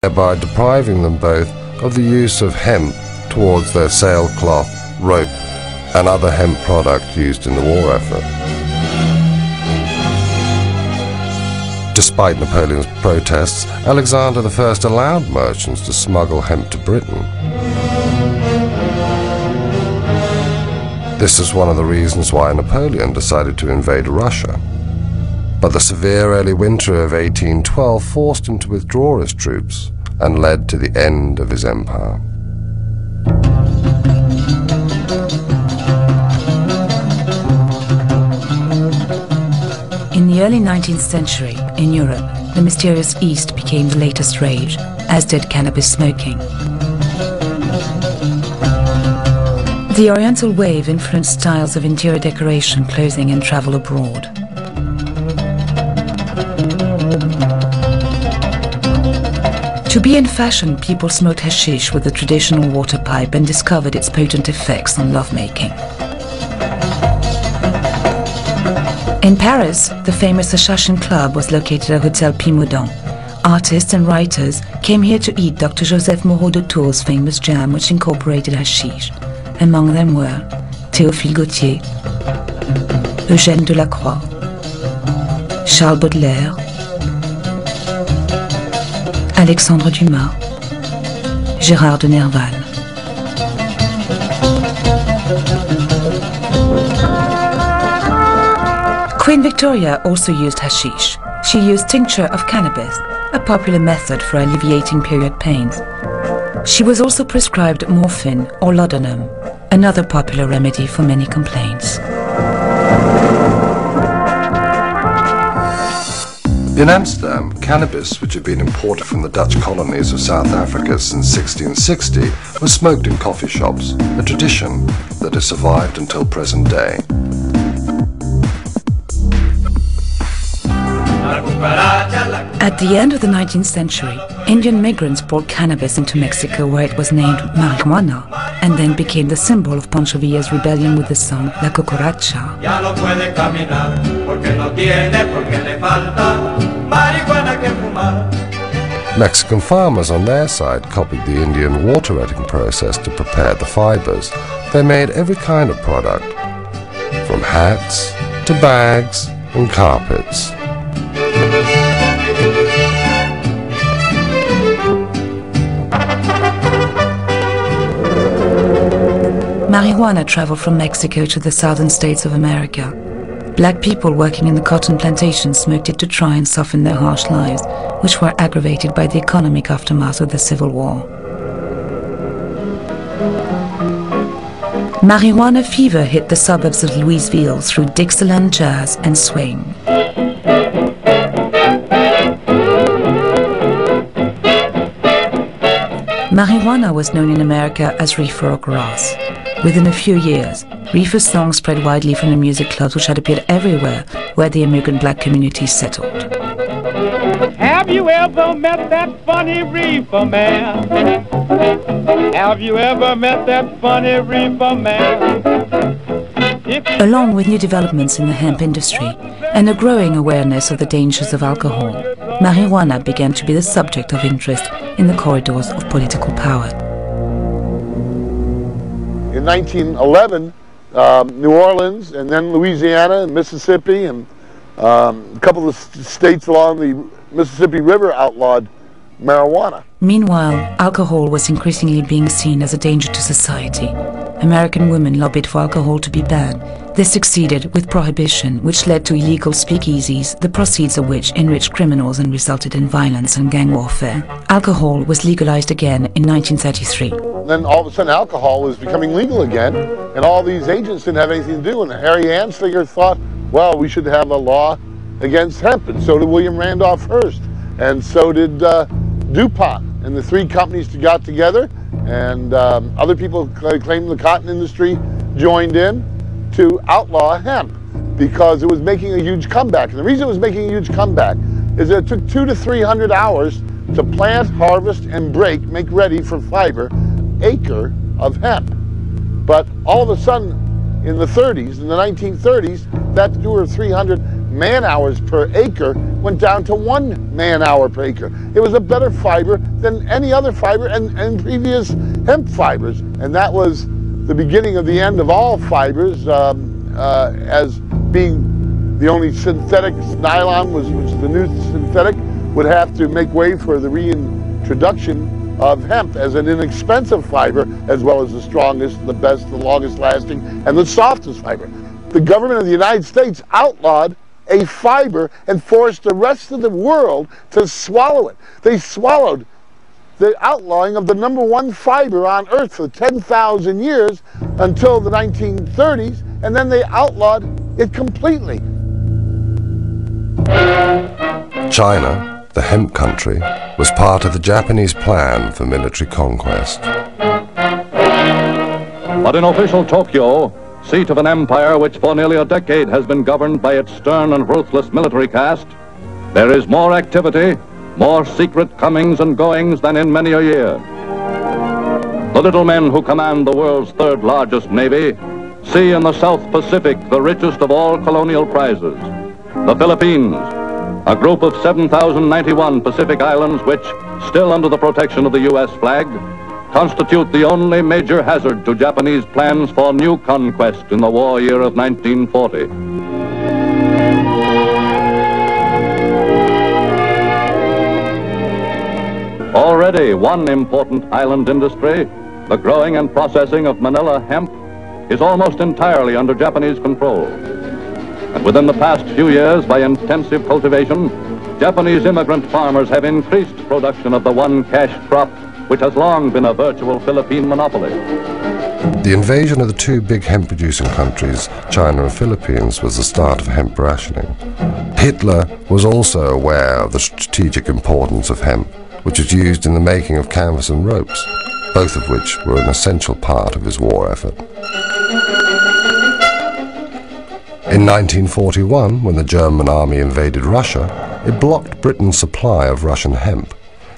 thereby depriving them both of the use of hemp towards their sailcloth, rope, and other hemp products used in the war effort. Despite Napoleon's protests, Alexander I allowed merchants to smuggle hemp to Britain. This is one of the reasons why Napoleon decided to invade Russia. But the severe early winter of 1812 forced him to withdraw his troops and led to the end of his empire. In the early 19th century, in Europe, the mysterious East became the latest rage, as did cannabis smoking. The Oriental wave influenced styles of interior decoration, clothing, and travel abroad. To be in fashion, people smoked hashish with the traditional water pipe and discovered its potent effects on lovemaking. In Paris, the famous Assassin Club was located at Hotel Pimodon. Artists and writers came here to eat Dr. Joseph Moreau de Tours' famous jam, which incorporated hashish. Among them were Théophile Gautier, Eugène Delacroix, Charles Baudelaire, Alexandre Dumas, Gérard de Nerval. Queen Victoria also used hashish. She used tincture of cannabis, a popular method for alleviating period pains. She was also prescribed morphine or laudanum, another popular remedy for many complaints. In Amsterdam, cannabis, which had been imported from the Dutch colonies of South Africa since 1660, was smoked in coffee shops, a tradition that has survived until present day. At the end of the 19th century, Indian migrants brought cannabis into Mexico, where it was named marijuana and then became the symbol of Pancho Villa's rebellion with the song La Cucaracha. Mexican farmers on their side copied the Indian water retting process to prepare the fibers. They made every kind of product, from hats to bags and carpets. Marijuana traveled from Mexico to the southern states of America. Black people working in the cotton plantations smoked it to try and soften their harsh lives, which were aggravated by the economic aftermath of the Civil War. Marijuana fever hit the suburbs of Louisville through Dixieland jazz and swing. Marijuana was known in America as reefer or grass. Within a few years, reefer songs spread widely from the music clubs which had appeared everywhere where the immigrant black communities settled. Have you ever met that funny reefer man? Have you ever met that funny reefer man? Along with new developments in the hemp industry and a growing awareness of the dangers of alcohol, marijuana began to be the subject of interest in the corridors of political power. In 1911, New Orleans and then Louisiana and Mississippi and a couple of states along the Mississippi River outlawed marijuana. Meanwhile, alcohol was increasingly being seen as a danger to society. American women lobbied for alcohol to be banned. They succeeded with prohibition, which led to illegal speakeasies, the proceeds of which enriched criminals and resulted in violence and gang warfare. Alcohol was legalized again in 1933. Then all of a sudden alcohol was becoming legal again, and all these agents didn't have anything to do, and Harry Anslinger thought, well, we should have a law against hemp, and so did William Randolph Hearst, and so did DuPont, and the three companies got together, and other people claimed the cotton industry joined in to outlaw hemp because it was making a huge comeback. And the reason it was making a huge comeback is that it took 200 to 300 hours to plant, harvest, and make ready for fiber acre of hemp. But all of a sudden, in the 30s, in the 1930s, that 200 or 300 man-hours per acre went down to 1 man-hour per acre. It was a better fiber than any other fiber and previous hemp fibers. And that was the beginning of the end of all fibers, as being the only synthetic. Nylon was the new synthetic, would have to make way for the reintroduction of hemp as an inexpensive fiber, as well as the strongest, the best, the longest lasting, and the softest fiber. The government of the United States outlawed a fiber and forced the rest of the world to swallow it. They swallowed the outlawing of the #1 fiber on Earth for 10,000 years until the 1930s, and then they outlawed it completely. China, the hemp country, was part of the Japanese plan for military conquest. But in official Tokyo, seat of an empire which for nearly a decade has been governed by its stern and ruthless military caste, there is more activity, more secret comings and goings than in many a year. The little men who command the world's third largest navy see in the South Pacific the richest of all colonial prizes. The Philippines, a group of 7,091 Pacific islands which, still under the protection of the U.S. flag, constitute the only major hazard to Japanese plans for new conquest in the war year of 1940. Already one important island industry, the growing and processing of Manila hemp, is almost entirely under Japanese control. And within the past few years, by intensive cultivation, Japanese immigrant farmers have increased production of the one cash crop which has long been a virtual Philippine monopoly. The invasion of the two big hemp-producing countries, China and Philippines, was the start of hemp rationing. Hitler was also aware of the strategic importance of hemp, which was used in the making of canvas and ropes, both of which were an essential part of his war effort. In 1941, when the German army invaded Russia, it blocked Britain's supply of Russian hemp.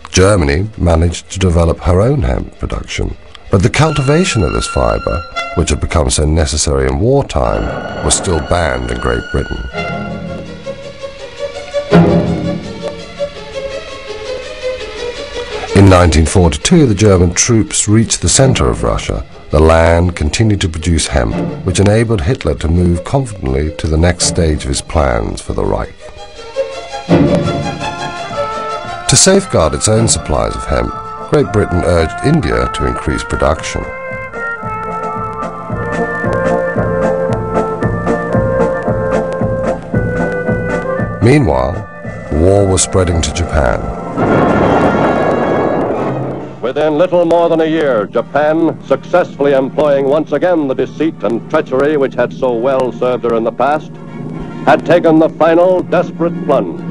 Germany managed to develop her own hemp production, but the cultivation of this fiber, which had become so necessary in wartime, was still banned in Great Britain. In 1942, the German troops reached the center of Russia. The land continued to produce hemp, which enabled Hitler to move confidently to the next stage of his plans for the Reich. To safeguard its own supplies of hemp, Great Britain urged India to increase production. Meanwhile, war was spreading to Japan. Within little more than a year, Japan, successfully employing once again the deceit and treachery which had so well served her in the past, had taken the final desperate plunge.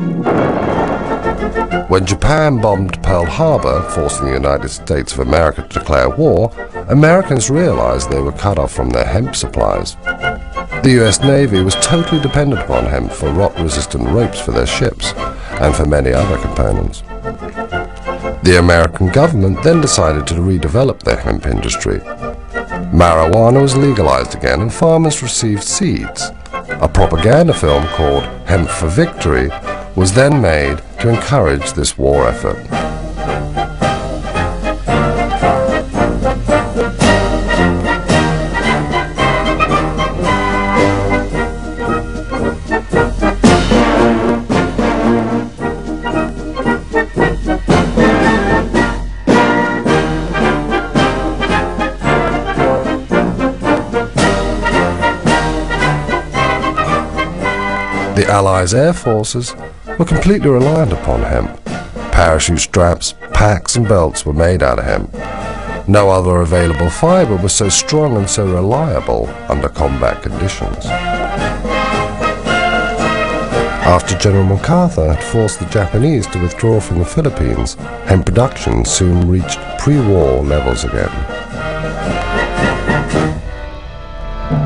When Japan bombed Pearl Harbor, forcing the United States of America to declare war, Americans realized they were cut off from their hemp supplies. The U.S. Navy was totally dependent upon hemp for rot-resistant ropes for their ships, and for many other components. The American government then decided to redevelop their hemp industry. Marijuana was legalized again and farmers received seeds. A propaganda film called Hemp for Victory was then made to encourage this war effort. The Allies' air forces were completely reliant upon hemp. Parachute straps, packs and belts were made out of hemp. No other available fiber was so strong and so reliable under combat conditions. After General MacArthur had forced the Japanese to withdraw from the Philippines, hemp production soon reached pre-war levels again.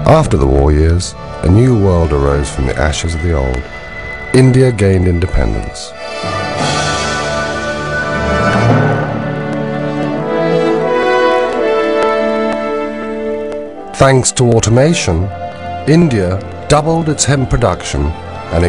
After the war years, a new world arose from the ashes of the old. India gained independence. Thanks to automation, India doubled its hemp production and